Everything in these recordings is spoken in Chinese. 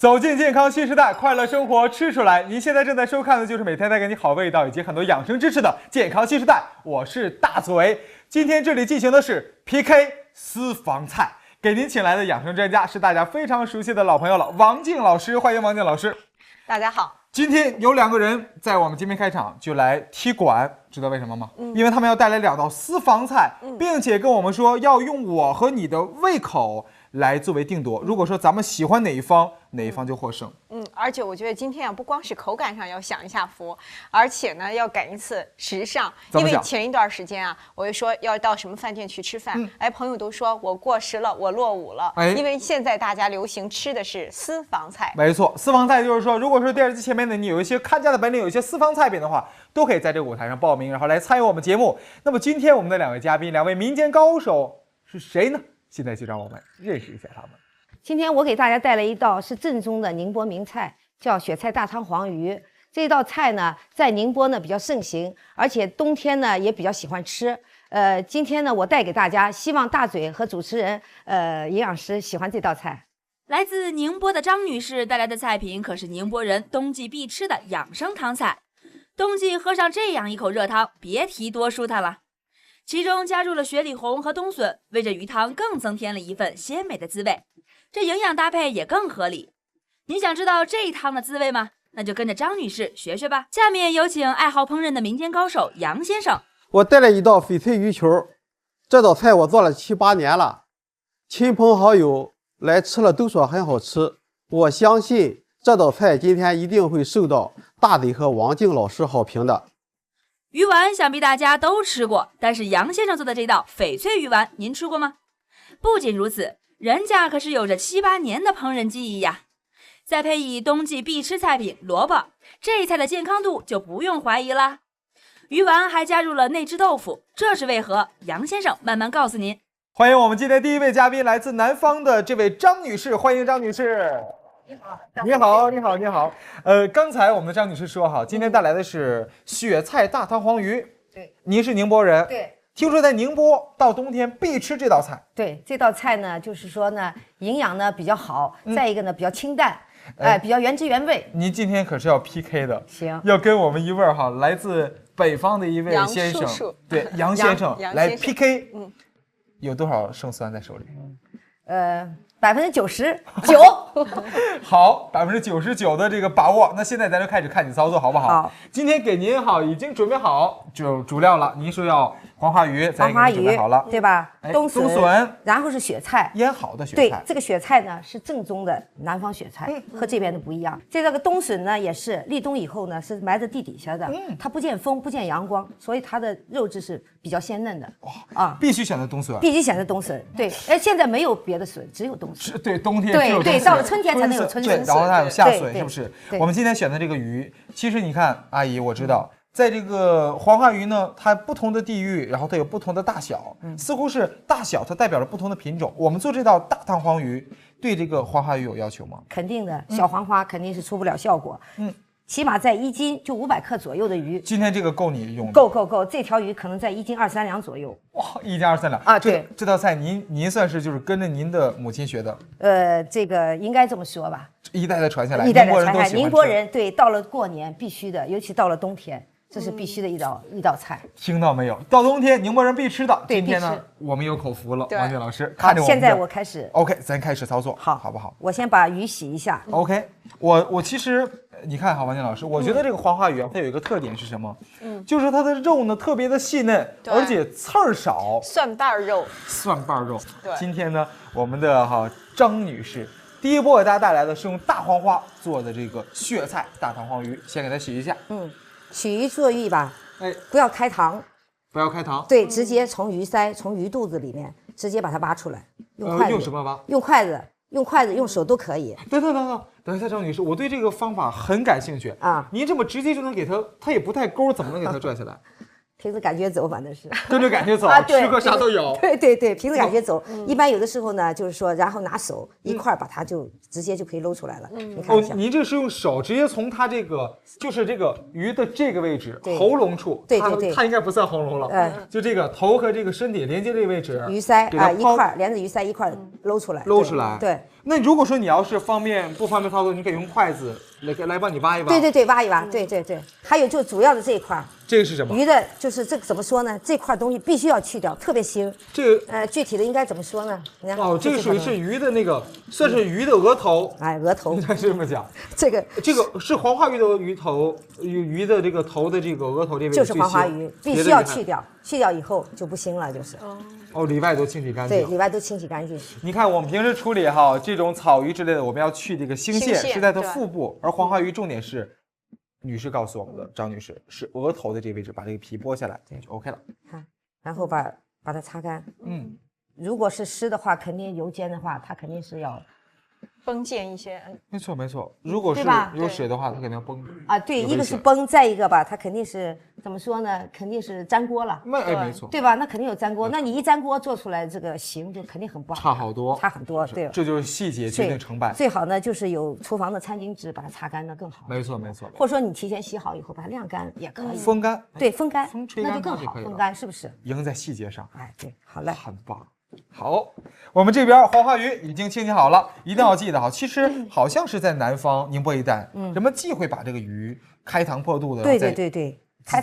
走进健康新时代，快乐生活吃出来。您现在正在收看的就是每天带给你好味道以及很多养生知识的健康新时代，我是大嘴。今天这里进行的是 PK 私房菜，给您请来的养生专家是大家非常熟悉的老朋友了，王静老师，欢迎王静老师。大家好。今天有2个人在我们今天开场就来踢馆，知道为什么吗？因为他们要带来2道私房菜，并且跟我们说要用我和你的胃口来作为定夺。如果说咱们喜欢哪一方就获胜。而且我觉得今天不光是口感上要享一下福，而且呢要赶一次时尚。因为前一段时间啊，我就说要到什么饭店去吃饭，朋友都说我过时了，我落伍了。因为现在大家流行吃的是私房菜。没错，私房菜就是说，如果说电视机前面的你有一些看家的本领，有一些私房菜品的话，都可以在这个舞台上报名，然后来参与我们节目。那么今天我们的2位嘉宾，2位民间高手是谁呢？现在就让我们认识一下他们。今天我给大家带来一道是正宗的宁波名菜，叫雪菜大汤黄鱼。这道菜呢，在宁波呢比较盛行，而且冬天呢也比较喜欢吃。今天呢我带给大家，希望大嘴和主持人营养师喜欢这道菜。来自宁波的张女士带来的菜品可是宁波人冬季必吃的养生汤菜。冬季喝上这样一口热汤，别提多舒坦了。其中加入了雪里红和冬笋，为这鱼汤更增添了一份鲜美的滋味。这营养搭配也更合理。你想知道这一汤的滋味吗？那就跟着张女士学学吧。下面有请爱好烹饪的民间高手杨先生。我带来一道翡翠鱼球，这道菜我做了7、8年了，亲朋好友来吃了都说很好吃。我相信这道菜今天一定会受到大嘴和王静老师好评的。鱼丸想必大家都吃过，但是杨先生做的这道翡翠鱼丸您吃过吗？不仅如此，人家可是有着7、8年的烹饪技艺呀。再配以冬季必吃菜品萝卜，这一菜的健康度就不用怀疑啦。鱼丸还加入了内酯豆腐，这是为何？杨先生慢慢告诉您。欢迎我们今天第1位嘉宾，来自南方的这位张女士，欢迎张女士。你好，你好。刚才我们的张女士说哈，今天带来的是雪菜大汤黄鱼。对，您是宁波人。对。听说在宁波到冬天必吃这道菜。对，这道菜呢，就是说呢，营养呢比较好，再一个呢比较清淡，比较原汁原味。您今天可是要 PK 的，行，要跟我们一位来自北方的一位先生，对，杨先生来 PK。有多少胜算在手里？99%。好，99%的这个把握。那现在咱就开始看你操作，好不好？好。今天给您已经准备好就主料了。您说要黄花鱼，咱给您准备好了，对吧？冬笋，然后是雪菜，腌好的雪菜。对，这个雪菜呢是正宗的南方雪菜，和这边的不一样。这个冬笋呢也是立冬以后呢是埋在地底下的，它不见风不见阳光，所以它的肉质是比较鲜嫩的。必须选择冬笋，必须选择冬笋。对，现在没有别的笋，只有冬笋。对，冬天对，到了春天才能有春笋，然后它有夏笋，是不是？我们今天选的这个鱼，其实你看，阿姨，我知道，在这个黄花鱼呢，它不同的地域，然后它有不同的大小，似乎是大小它代表了不同的品种。我们做这道大汤黄鱼，对这个黄花鱼有要求吗？肯定的，小黄花肯定是出不了效果。起码在1斤就500克左右的鱼。今天这个够你用的？够，这条鱼可能在1斤2、3两左右。哇，1斤2、3两啊！对，这道菜您算是就是跟着您的母亲学的？这个应该这么说吧。一代的传下来，一代的传下来。宁波人对，到了过年必须的，尤其到了冬天，这是必须的一道菜。听到没有？到冬天宁波人必吃的。对，今天呢，我们有口福了，王静老师看着我们。现在我开始。OK， 咱开始操作，好不好？我先把鱼洗一下。OK， 我其实。你看哈，王静老师，我觉得这个黄花鱼它有一个特点是什么？就是它的肉呢特别的细嫩，而且刺儿少。蒜瓣肉。对。今天呢，我们的张女士第一波给大家带来的是用大黄花做的这个雪菜大汤黄鱼，先给它洗一下。洗鱼做鱼吧，不要开膛。对，直接从鱼鳃、从鱼肚子里面直接把它挖出来，用筷子。用什么挖？用筷子，用手都可以。等一下，张女士，我对这个方法很感兴趣啊！您这么直接就能给它也不带钩，怎么能给它拽下来？凭着感觉走，反正是跟着感觉走，对吃喝啥都有。对，凭着感觉走。一般有的时候呢，就是说，然后拿手一块把它就直接就可以搂出来了。你看一下，您这是用手直接从它这个就是这个鱼的这个位置喉咙处，对，它应该不算喉咙了，就这个头和这个身体连接这个位置，鱼鳃啊一块连着鱼鳃一块搂出来，对。那如果说你要是不方便操作，你可以用筷子来帮你挖一挖。对，挖一挖，对。还有就主要的这一块，这个是什么？鱼的，就是这个怎么说呢？这块东西必须要去掉，特别腥。这个具体的应该怎么说呢？你看这个属于是鱼的那个，算是鱼的额头。额头，应该是这么讲。这个是黄花鱼的鱼头，鱼的这个头的这个额头这位置就是黄花鱼，必须要去掉，去掉以后就不腥了，就是。里外都清洗干净。对，里外都清洗干净。你看我们平时处理这种草鱼之类的，我们要去这个腥线，是在它腹部，而黄花鱼重点是，女士告诉我们的，张女士是额头的这个位置，把这个皮剥下来就 OK 了。然后把它擦干。如果是湿的话，肯定油煎的话，它肯定是要崩溅一些。没错。如果是有水的话，它肯定要崩啊。对，一个是崩，再一个吧，它肯定是怎么说呢？肯定是粘锅了。没错，对吧？那肯定有粘锅。那你一粘锅做出来这个形就肯定很不好，差很多。对，这就是细节决定成败。最好呢就是有厨房的餐巾纸把它擦干，那更好。没错。或者说你提前洗好以后把它晾干也可以。风干。对，风干，那就更好。风干是不是？赢在细节上。对，好嘞，很棒。好，我们这边黄花鱼已经清洗好了，一定要记得其实好像是在南方宁波一带，人们忌讳把这个鱼开膛破肚的。对，开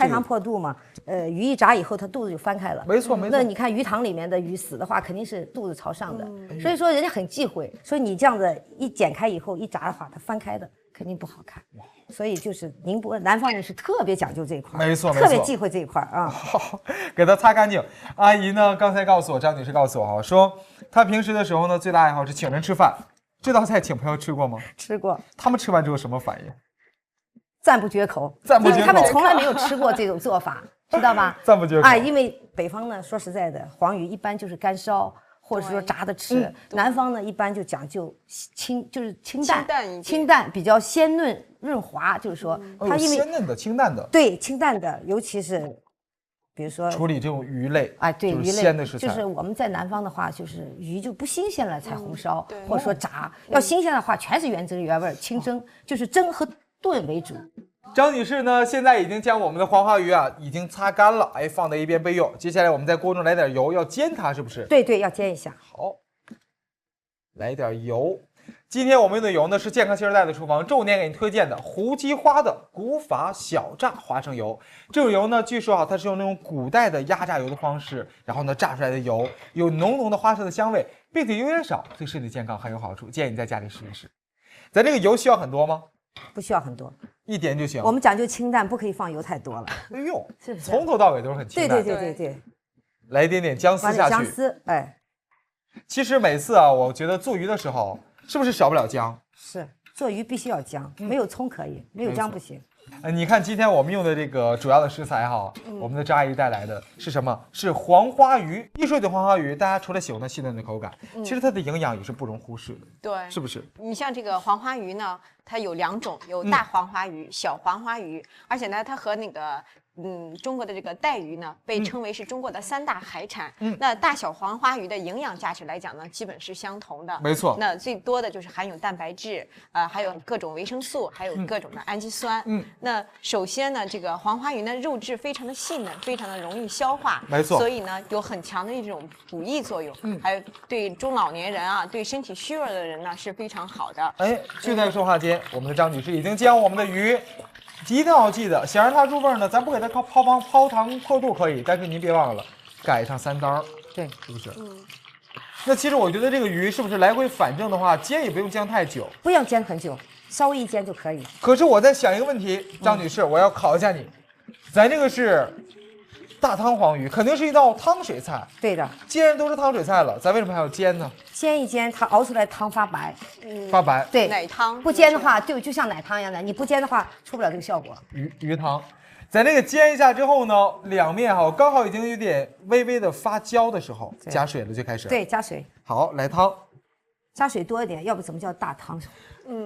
膛破肚嘛。鱼一炸以后，它肚子就翻开了。没错。那你看鱼塘里面的鱼死的话，肯定是肚子朝上的，所以说人家很忌讳，说你这样子一剪开以后一炸的话，它翻开的肯定不好看。所以就是宁波南方人是特别讲究这一块，没错，特别忌讳这一块啊。好，给它擦干净。阿姨呢，刚才告诉我，张女士告诉我说她平时的时候呢，最大爱好是请人吃饭。这道菜请朋友吃过吗？吃过。他们吃完之后什么反应？赞不绝口，因为他们从来没有吃过这种做法，知道吧？赞不绝口。因为北方呢，说实在的，黄鱼一般就是干烧。或者说炸的吃，南方呢一般就讲究就是清淡，比较鲜嫩润滑，就是说它因为鲜嫩的、清淡的，对，清淡的，尤其是比如说处理这种鱼类，对，鱼类鲜的食材，就是我们在南方的话，就是鱼就不新鲜了才红烧，或者说炸，要新鲜的话全是原汁原味，清蒸，就是蒸和炖为主。张女士呢，现在已经将我们的黄花鱼已经擦干了，放在一边备用。接下来我们在锅中来点油，要煎它，是不是？对，要煎一下。好，来点油。今天我们用的油呢是健康新时代的厨房周年给您推荐的胡姬花的古法小炸花生油。这种油呢，据说它是用那种古代的压榨油的方式，然后呢炸出来的油有浓浓的花生的香味，并且油也少，对身体健康很有好处。建议你在家里试一试。咱这个油需要很多吗？不需要很多，一点就行。我们讲究清淡，不可以放油太多了。哎呦，是不是？从头到尾都是很清淡。对。来一点点姜丝下去。姜丝，其实每次我觉得做鱼的时候，是不是少不了姜？是，做鱼必须要姜，没有葱可以，没有姜不行。你看今天我们用的这个主要的食材我们的张阿姨带来的是什么？是黄花鱼。一说起黄花鱼，大家除了喜欢它细嫩的口感，其实它的营养也是不容忽视的。对，是不是？你像这个黄花鱼呢，它有2种，有大黄花鱼、小黄花鱼，而且呢，它和那个中国的这个带鱼呢，被称为是中国的3大海产。那大小黄花鱼的营养价值来讲呢，基本是相同的。没错。那最多的就是含有蛋白质，还有各种维生素，还有各种的氨基酸。那首先呢，这个黄花鱼呢，肉质非常的细嫩，非常的容易消化。没错。所以呢，有很强的一种补益作用。还有对中老年人对身体虚弱的人呢是非常好的。就在说话间，我们的张女士已经将我们的鱼。一定要记得，想让它入味呢，咱不给它泡汤破肚可以，但是您别忘了改上3刀，对，是不是？那其实我觉得这个鱼是不是来回反正的话，煎也不用煎太久，不要煎很久，稍微一煎就可以。可是我在想一个问题，张女士，我要考一下你，咱这个是大汤黄鱼，肯定是一道汤水菜。对的，既然都是汤水菜了，咱为什么还要煎呢？煎一煎，它熬出来汤发白。发白。对，奶汤。不煎的话，就像奶汤一样的，你不煎的话，出不了这个效果。鱼汤，在那个煎一下之后呢，两面刚好已经有点微微的发焦的时候，加水了就开始。对，加水。好，来汤。加水多一点，要不怎么叫大汤？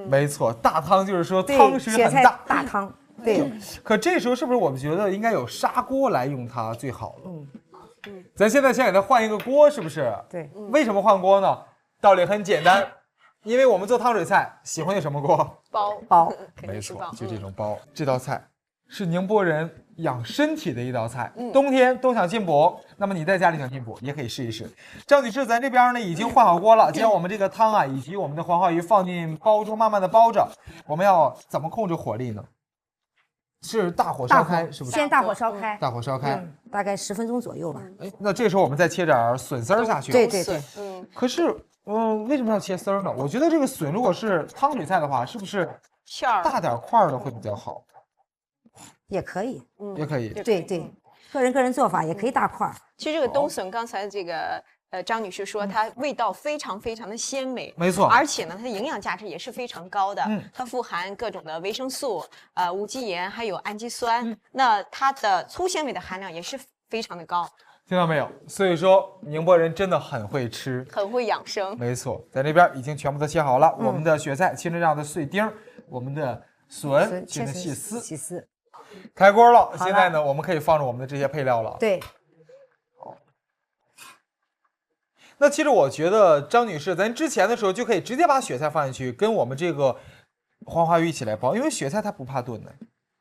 没错，大汤就是说汤水很大。大汤。对，可这时候是不是我们觉得应该有砂锅来用它最好了？咱现在先给它换一个锅，是不是？对。为什么换锅呢？道理很简单，因为我们做汤水菜喜欢用什么锅？煲，没错，肯定是煲。就这种煲。这道菜是宁波人养身体的一道菜，冬天都想进补，那么你在家里想进补也可以试一试。张女士，咱这边呢已经换好锅了，将我们这个汤啊以及我们的黄花鱼放进煲中，慢慢的煲着。我们要怎么控制火力呢？是大火烧开，是不是？先大火烧开，大火烧开，大概10分钟左右吧。哎，那这时候我们再切点笋丝儿下去。对对对，可是，为什么要切丝儿呢？我觉得这个笋如果是汤水菜的话，是不是馅儿大点块儿的会比较好？也可以。也可以。对对，个人做法也可以大块儿。其实这个冬笋，刚才这个张女士说，它味道非常非常的鲜美，没错而且呢，它的营养价值也是非常高的。嗯它富含各种的维生素、无机盐，还有氨基酸。那它的粗纤维的含量也是非常的高，听到没有？所以说宁波人真的很会吃。很会养生。没错，在这边已经全部都切好了，我们的雪菜切成这样的碎丁儿，我们的笋切成细丝。细丝。开锅了，了现在呢，我们可以放着我们的这些配料了。对，那其实我觉得张女士，咱之前的时候就可以直接把雪菜放进去，跟我们这个黄花鱼一起来煲，因为雪菜它不怕炖的，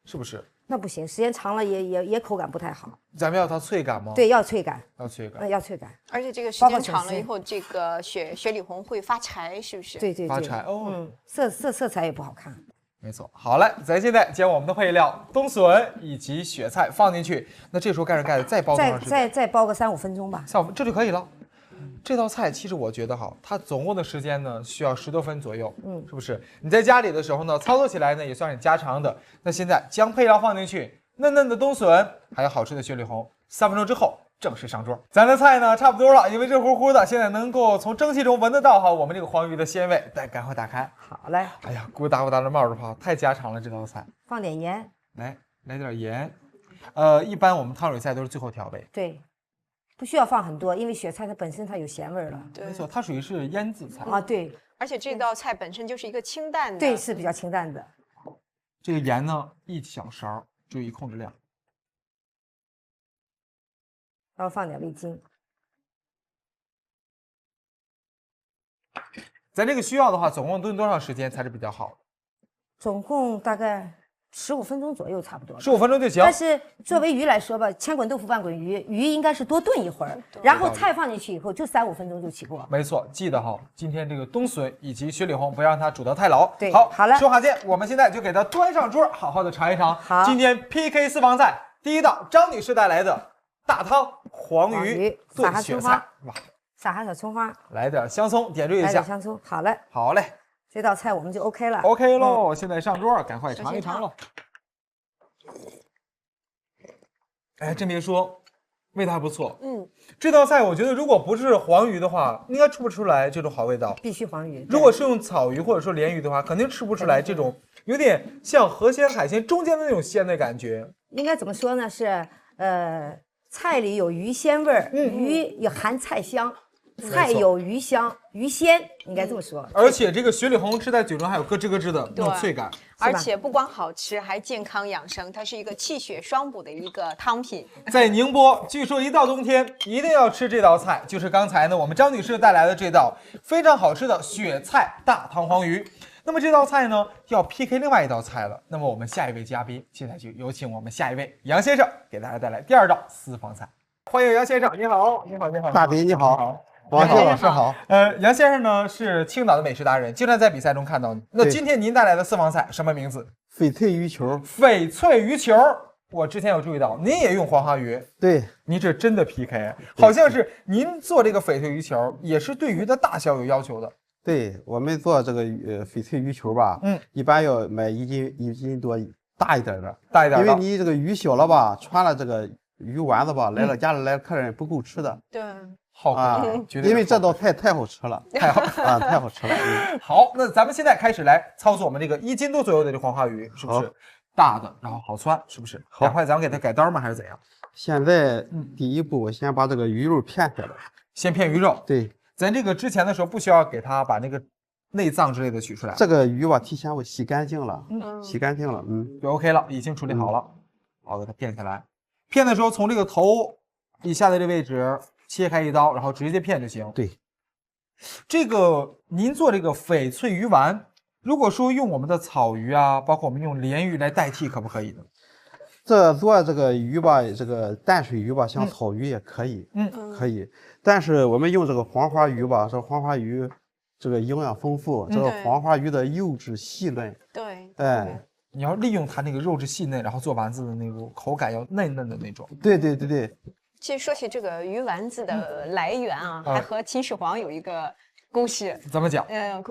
是不是？那不行，时间长了也口感不太好。咱们要它脆感吗？，对，要脆感，要脆感。要脆感。而且这个时包括笋丝间长了以后，这个雪里红会发柴，是不是？对对对，发柴哦，色彩也不好看。没错。好嘞，咱现在将我们的配料冬笋以及雪菜放进去，那这时候盖着盖子再煲多长时间？再煲个3-5分钟吧。这就可以了。这道菜其实我觉得哈，它总共的时间呢需要10多分左右，是不是？你在家里的时候呢，操作起来呢也算是家常的。那现在将配料放进去，嫩嫩的冬笋，还有好吃的雪里红，3分钟之后正式上桌。咱的菜呢差不多了，因为热乎乎的，现在能够从蒸汽中闻得到哈我们这个黄鱼的鲜味。来，赶快打开。好嘞，哎呀，咕哒咕哒的冒着泡，太家常了这道菜。放点盐。来点盐。一般我们汤水菜都是最后调味。对，不需要放很多，因为雪菜它本身它有咸味儿了。对没错，它属于是腌制菜。啊，对而且这道菜本身就是一个清淡的。对，是比较清淡的。这个盐呢，1小勺，注意控制量。然后放点味精。咱这个需要的话，总共炖多长时间才是比较好的总共大概15分钟左右，差不多。 ？15分钟就行。但是作为鱼来说吧，千滚豆腐万滚鱼，鱼应该是多炖一会儿，然后菜放进去以后就3-5分钟就起锅。没错，记得哈，今天这个冬笋以及雪里红不要让它煮得太老。对好，好了说话间，我们现在就给它端上桌，好好的尝一尝。好今天 PK 私房菜第一道，张女士带来的大汤黄鱼炖雪菜，哇，撒上小葱花，来点香葱点缀一下。来点香葱。好嘞，好嘞这道菜我们就 OK 了。 ，OK 喽，现在上桌，赶快尝一尝喽。哎，真别说，味道还不错。这道菜我觉得如果不是黄鱼的话，应该吃不出来这种好味道。必须黄鱼。如果是用草鱼或者说鲢鱼的话，肯定吃不出来这种有点像河鲜海鲜中间的那种鲜的感觉。应该怎么说呢？是菜里有鱼鲜味儿，鱼有含菜香，菜有鱼香，鱼鲜，应该这么说。而且这个雪里红吃在嘴中还有咯吱咯吱的那种脆感。而且不光好吃，还健康养生，它是一个气血双补的一个汤品。在宁波，据说一到冬天一定要吃这道菜，就是刚才呢我们张女士带来的这道非常好吃的雪菜大汤黄鱼。那么这道菜呢要 PK 另外一道菜了。那么我们下一位嘉宾，现在就有请我们下一位杨先生给大家带来第2道私房菜。欢迎杨先生，你好，你好，你好，大斌你好，王你好谢老师好。杨先生呢是青岛的美食达人，经常在比赛中看到你。那对今天您带来的私房菜什么名字？翡翠鱼球，翡翠鱼球。我之前有注意到，您也用黄花鱼，对您这真的 PK， 好像是您做这个翡翠鱼球也是对鱼的大小有要求的。对，我们做这个翡翠鱼球吧，一般要买1斤多大一点的，大一点的，因为你这个鱼小了吧，穿了这个鱼丸子吧，来了家里来客人不够吃的。对，好啊，绝对因为这道菜太好吃了，太好啊，太好吃了。好，那咱们现在开始来操作我们这个1斤多左右的这黄花鱼，是不是好大的，然后好汆，是不是？好赶快咱们给它改刀吗？还是怎样？现在第一步，我先把这个鱼肉片下来。先片鱼肉。对，咱这个之前的时候不需要给它把那个内脏之类的取出来。这个鱼吧，提前我洗干净了，嗯洗干净了，就 OK 了，已经处理好了。好，给它片下来。片的时候从这个头以下的这位置切开一刀，然后直接片就行。对，这个您做这个翡翠鱼丸，如果说用我们的草鱼啊，包括我们用鲢鱼来代替，可不可以呢？这做这个鱼吧，这个淡水鱼吧，像草鱼也可以，可以。但是我们用这个黄花鱼吧，这黄花鱼这个营养丰富，这个黄花鱼的肉质细嫩，对，哎，你要利用它那个肉质细嫩，然后做丸子的那个口感要嫩嫩的那种。对对对对。其实说起这个鱼丸子的来源啊，还和秦始皇有一个故事。怎么讲？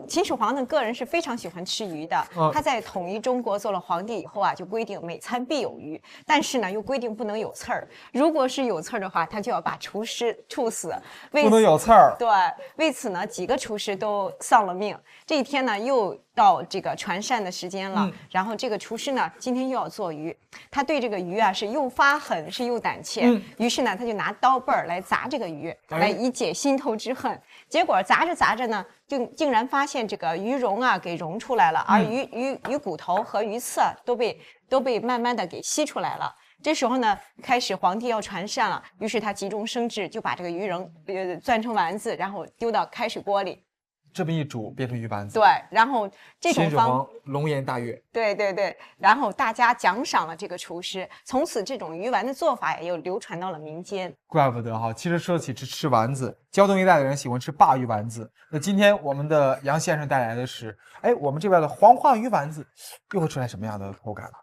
秦始皇呢个人是非常喜欢吃鱼的。他在统一中国做了皇帝以后啊，就规定每餐必有鱼，但是呢又规定不能有刺儿。如果是有刺儿的话，他就要把厨师处死。不能有刺儿。对，为此呢几个厨师都丧了命。这一天呢又到这个传膳的时间了，然后这个厨师呢今天又要做鱼，他对这个鱼啊是又发狠是又胆怯，于是呢他就拿刀背儿来砸这个鱼，来以解心头之恨。结果砸着砸着呢，竟然发现这个鱼蓉啊给溶出来了，而鱼骨头和鱼刺啊都被慢慢的给吸出来了。这时候呢，开始皇帝要传膳了，于是他急中生智，就把这个鱼蓉攥成丸子，然后丢到开水锅里。这么一煮变成鱼丸子，对，然后这种秦始皇龙颜大悦，对，然后大家奖赏了这个厨师，从此这种鱼丸的做法也又流传到了民间。怪不得哈，其实说起吃丸子，胶东一带的人喜欢吃鲅鱼丸子。那今天我们的杨先生带来的是，我们这边的黄花鱼丸子，又会出来什么样的口感了？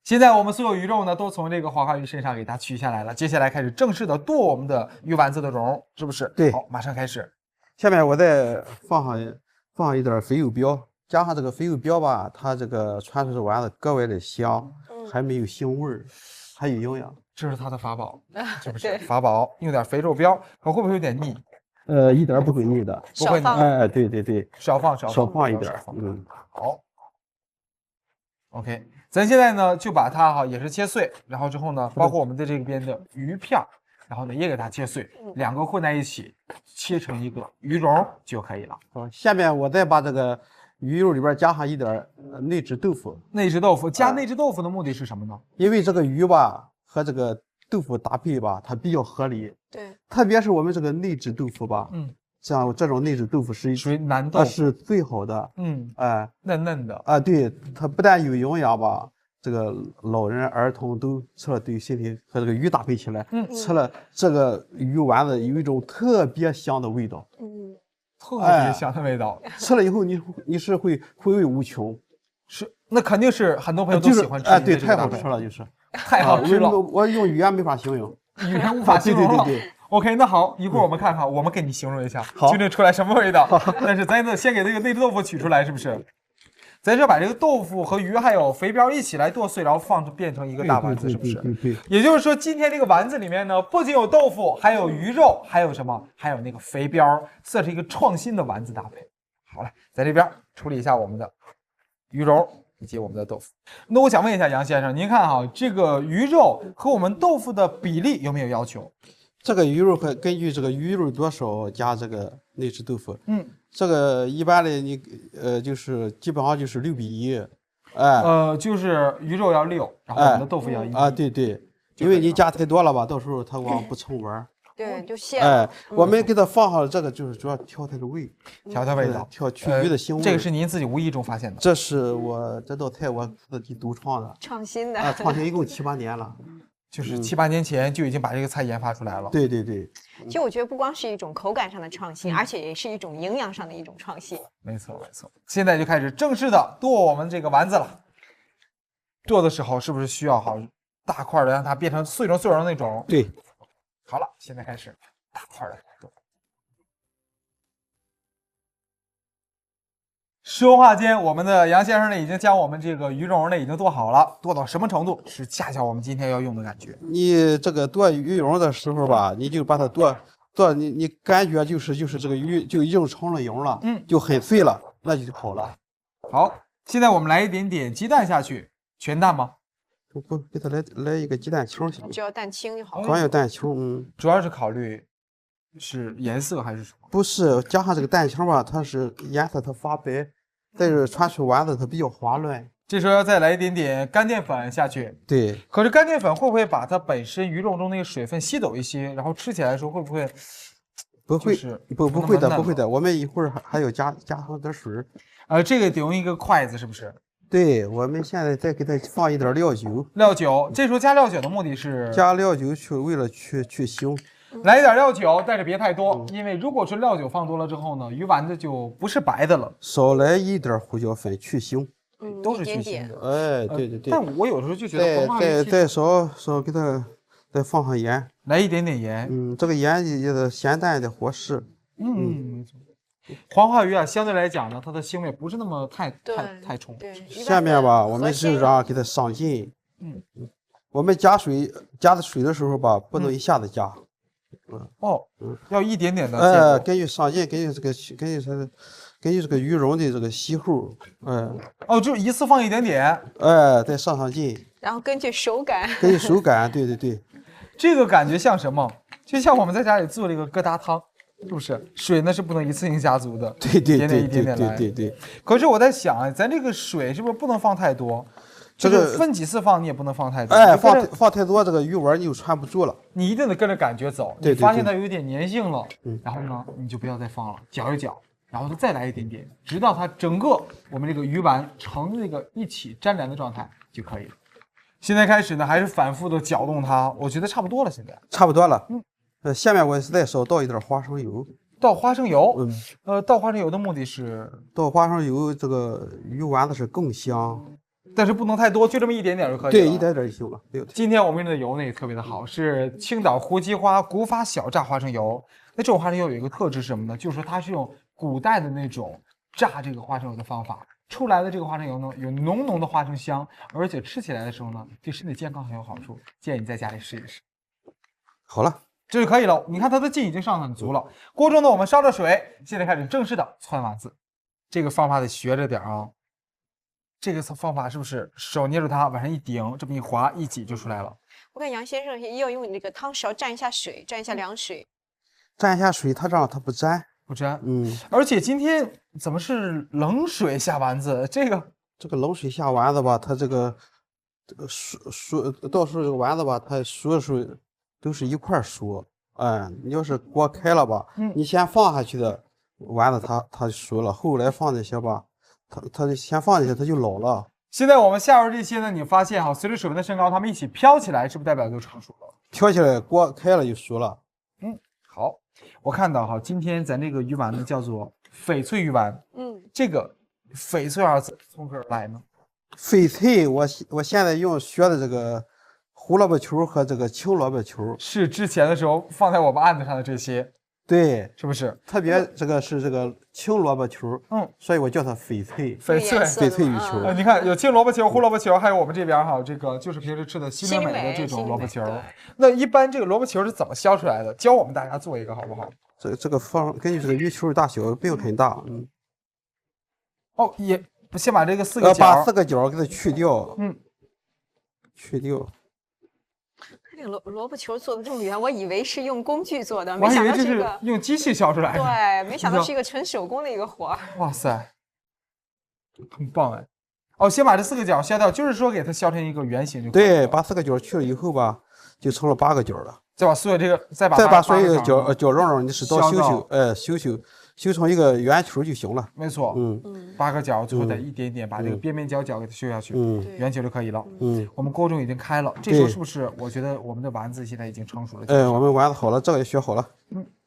现在我们所有鱼肉呢，都从这个黄花鱼身上给它取下来了，接下来开始正式的剁我们的鱼丸子的蓉，是不是？对，好，马上开始。下面我再放上一点肥油标，加上这个肥油标吧，它这个传出的丸子格外的香，还没有腥味儿，还有营养。这是它的法宝，是不是？法宝，用点肥肉标，可会不会有点腻？一点不会腻的，不会腻。哎，对对对，少放一点。好。OK， 咱现在呢就把它也是切碎，然后之后呢，包括我们的这边的鱼片，然后呢也给它切碎，两个混在一起，切成一个鱼蓉就可以了。好，下面我再把这个鱼肉里边加上一点内酯豆腐。内酯豆腐加内酯豆腐的目的是什么呢？因为这个鱼吧和这个豆腐搭配吧，它比较合理。对，特别是我们这个内酯豆腐吧，像这种内酯豆腐是属于南豆，是最好的。嫩嫩的啊，对，它不但有营养吧，这个老人、儿童都吃了对身体和这个鱼搭配起来，吃了这个鱼丸子有一种特别香的味道。特别香的味道，吃了以后你是会回味无穷。是，那肯定是很多朋友都喜欢吃。对，太好吃了，就是太好吃了。我用语言没法形容，语言无法形容了。对。OK， 那好，一会儿我们看看，我们给你形容一下，究竟出来什么味道。但是咱先给这个内酯豆腐取出来，是不是？咱就把这个豆腐和鱼还有肥膘一起来剁碎，然后变成一个大丸子，是不是？对。也就是说，今天这个丸子里面呢，不仅有豆腐，还有鱼肉，还有什么？还有那个肥膘，算是一个创新的丸子搭配。好了，在这边处理一下我们的鱼蓉以及我们的豆腐。那我想问一下杨先生，您看哈，这个鱼肉和我们豆腐的比例有没有要求？这个鱼肉会根据这个鱼肉多少加这个内酯豆腐。这个一般的你就是基本上就是6:1。就是鱼肉要6，然后我们的豆腐要1。啊，对，因为你加太多了吧，到时候它往不成丸。对，就泄了。我们给它放上这个，就是主要调它的味，调味道，去鱼的腥味。这个是您自己无意中发现的？这是我这道菜我自己独创的，创新的。创新一共7、8年了。就是7、8年前就已经把这个菜研发出来了。对。其实我觉得不光是一种口感上的创新，而且也是一种营养上的一种创新。没错。现在就开始正式的剁我们这个丸子了。剁的时候是不是需要好大块的让它变成碎成那种？对。好了，现在开始大块的剁。说话间，我们的杨先生呢已经将我们这个鱼蓉呢已经剁好了，剁到什么程度是恰巧我们今天要用的感觉。你这个剁鱼蓉的时候吧，你就把它剁，你感觉就是这个鱼就已经成了蓉了，就很碎了，那就好了。好，现在我们来一点点鸡蛋下去，全蛋吗？不，给它来一个鸡蛋清行。只要蛋清就好了。光有蛋清，主要是考虑是颜色还是什么？不是，加上这个蛋清吧，它是颜色它发白，再是传出丸子它比较滑嫩。这时候要再来一点点干淀粉下去。对，可是干淀粉会不会把它本身鱼肉中那个水分吸走一些，然后吃起来的时候会不会？不会，就是不会的，不会的。我们一会儿还要加上点水。这个得用一个筷子，是不是？对，我们现在再给它放一点料酒。料酒，这时候加料酒的目的是加料酒为了去腥。来一点料酒，但是别太多，因为如果是料酒放多了之后呢，鱼丸子就不是白的了。少来一点胡椒粉去腥。都是去腥的。哎，对对对。但我有时候就觉得黄花鱼再少给它再放上盐，来一点点盐。这个盐也得咸淡的合适。没错。黄花鱼啊，相对来讲呢，它的腥味不是那么太冲。对，下面吧，我们就让给它上劲。我们加的水的时候吧，不能一下子加。要一点点的。根据上劲，根据这个鱼蓉的这个吸后，就一次放一点点，再上劲。然后根据手感。根据手感，对对对。这个感觉像什么？就像我们在家里做这个疙瘩汤。是不是水呢？是不能一次性加足的，对对对一点点来。对。可是我在想，咱这个水是不是不能放太多？这个分几次放你也不能放太多。放太多这个鱼丸你就穿不住了。你一定得跟着感觉走。对。你发现它有一点粘性了，然后呢，你就不要再放了，搅一搅，然后再来一点点，直到它整个我们这个鱼丸成那个一起粘连的状态就可以了。现在开始呢，还是反复的搅动它，我觉得差不多了。现在差不多了。下面我再少倒一点花生油。倒花生油，倒花生油的目的是倒花生油，这个鱼丸子是更香，但是不能太多，就这么一点点就可以了。对，一点点就行了。今天我们用的油呢也特别的好，是青岛胡姬花古法小榨花生油。那这种花生油有一个特质是什么呢？就是说它是用古代的那种榨这个花生油的方法出来的，这个花生油呢有浓浓的花生香，而且吃起来的时候呢对身体健康很有好处，建议你在家里试一试。好了。这就可以了。你看它的劲已经上很足了。锅中呢，我们烧着水，现在开始正式的汆丸子。这个方法得学着点啊。这个方法是不是手捏住它，往上一顶，这么一划一挤就出来了？我看杨先生要用那个汤勺蘸一下水，蘸一下凉水。蘸一下水，它这样它不粘。不粘。而且今天怎么是冷水下丸子？这个冷水下丸子吧，它这个到时候这个丸子吧，它熟的时候都是一块熟，你要是锅开了吧，你先放下去的丸子它熟了，后来放这些吧，它先放进去它就老了。现在我们下入这些呢，你发现哈，随着水温的升高，它们一起飘起来，是不是代表就成熟了？飘起来，锅开了就熟了。好，我看到哈，今天咱这个鱼丸呢叫做翡翠鱼丸。这个翡翠二字从何而来呢？翡翠，我现在学的这个。胡萝卜球和这个青萝卜球是之前的时候放在我们案子上的这些，对，是不是？特别这个是这个青萝卜球，所以我叫它翡翠鱼球。你看有青萝卜球、胡萝卜球，还有我们这边哈，这个就是平时吃的西灵美的这种萝卜球。那一般这个萝卜球是怎么削出来的？教我们大家做一个好不好？这个根据这个鱼球大小不用很大，也先把这个4个角，把4个角给它去掉，去掉。这个萝卜球做的这么圆，我以为是用工具做的，我还以为这是用机器削出来的。对，没想到是一个纯手工的一个活。哇塞，很棒哎！先把这4个角削掉，就是说给它削成一个圆形就可以了。对，把4个角去了以后吧，就成了8个角了。再把所有的角肉你是刀修成一个圆球就行了。没错，8个角，最后再一点点把这个边边角角给它修下去，圆球就可以了。我们锅中已经开了，这时候是不是我觉得我们的丸子现在已经成熟了？我们丸子好了，这个也学好了。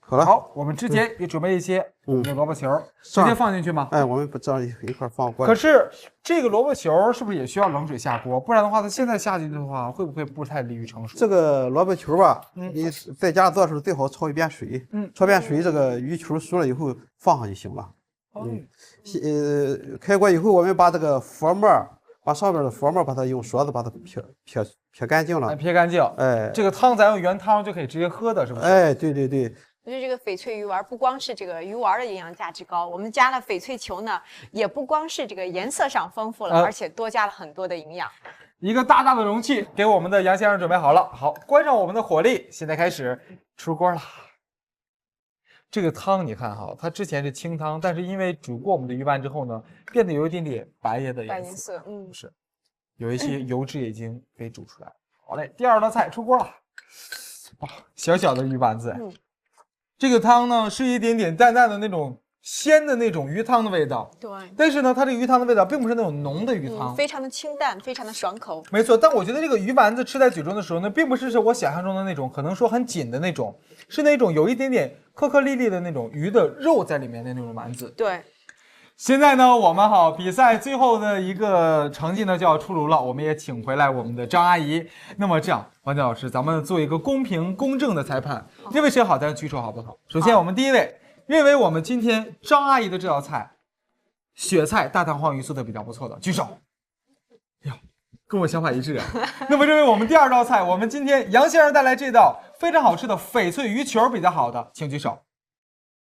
好了，好，我们之前也准备一些萝卜球，直接放进去吗？我们不这样一块放锅。可是这个萝卜球是不是也需要冷水下锅？不然的话，它现在下进去的话，会不会不太利于成熟？这个萝卜球吧，你在家做的时候最好焯一遍水，焯遍水，这个鱼球熟了以后放上就行了。开锅以后，我们把这个佛沫，把上面的佛沫，把它用勺子把它撇干净了。撇干净。这个汤咱用原汤就可以直接喝的，是不是？对对对。我觉得这个翡翠鱼丸不光是这个鱼丸的营养价值高，我们加了翡翠球呢，也不光是这个颜色上丰富了，而且多加了很多的营养。一个大大的容器给我们的杨先生准备好了，好，关上我们的火力，现在开始出锅了。这个汤你看哈，它之前是清汤，但是因为煮过我们的鱼丸之后呢，变得有一点点白的颜色，是有一些油脂已经被煮出来了。好嘞，第二道菜出锅了，哇，小小的鱼丸子，这个汤呢是一点点淡淡的那种鲜的那种鱼汤的味道，对，但是呢，它这个鱼汤的味道并不是那种浓的鱼汤，非常的清淡，非常的爽口。没错，但我觉得这个鱼丸子吃在嘴中的时候呢，并不是我想象中的那种，可能说很紧的那种，是那种有一点点颗颗粒粒的那种鱼的肉在里面的那种丸子。对。现在呢，我们比赛最后的一个成绩呢就要出炉了，我们也请回来我们的张阿姨。那么这样，王佳老师，咱们做一个公平公正的裁判，认为谁好，咱举手好不好？首先，我们第一位认为我们今天张阿姨的这道菜，雪菜大汤黄鱼做的比较不错的，举手。呀，跟我想法一致啊。那么认为我们第二道菜，我们今天杨先生带来这道非常好吃的翡翠鱼球比较好的，请举手。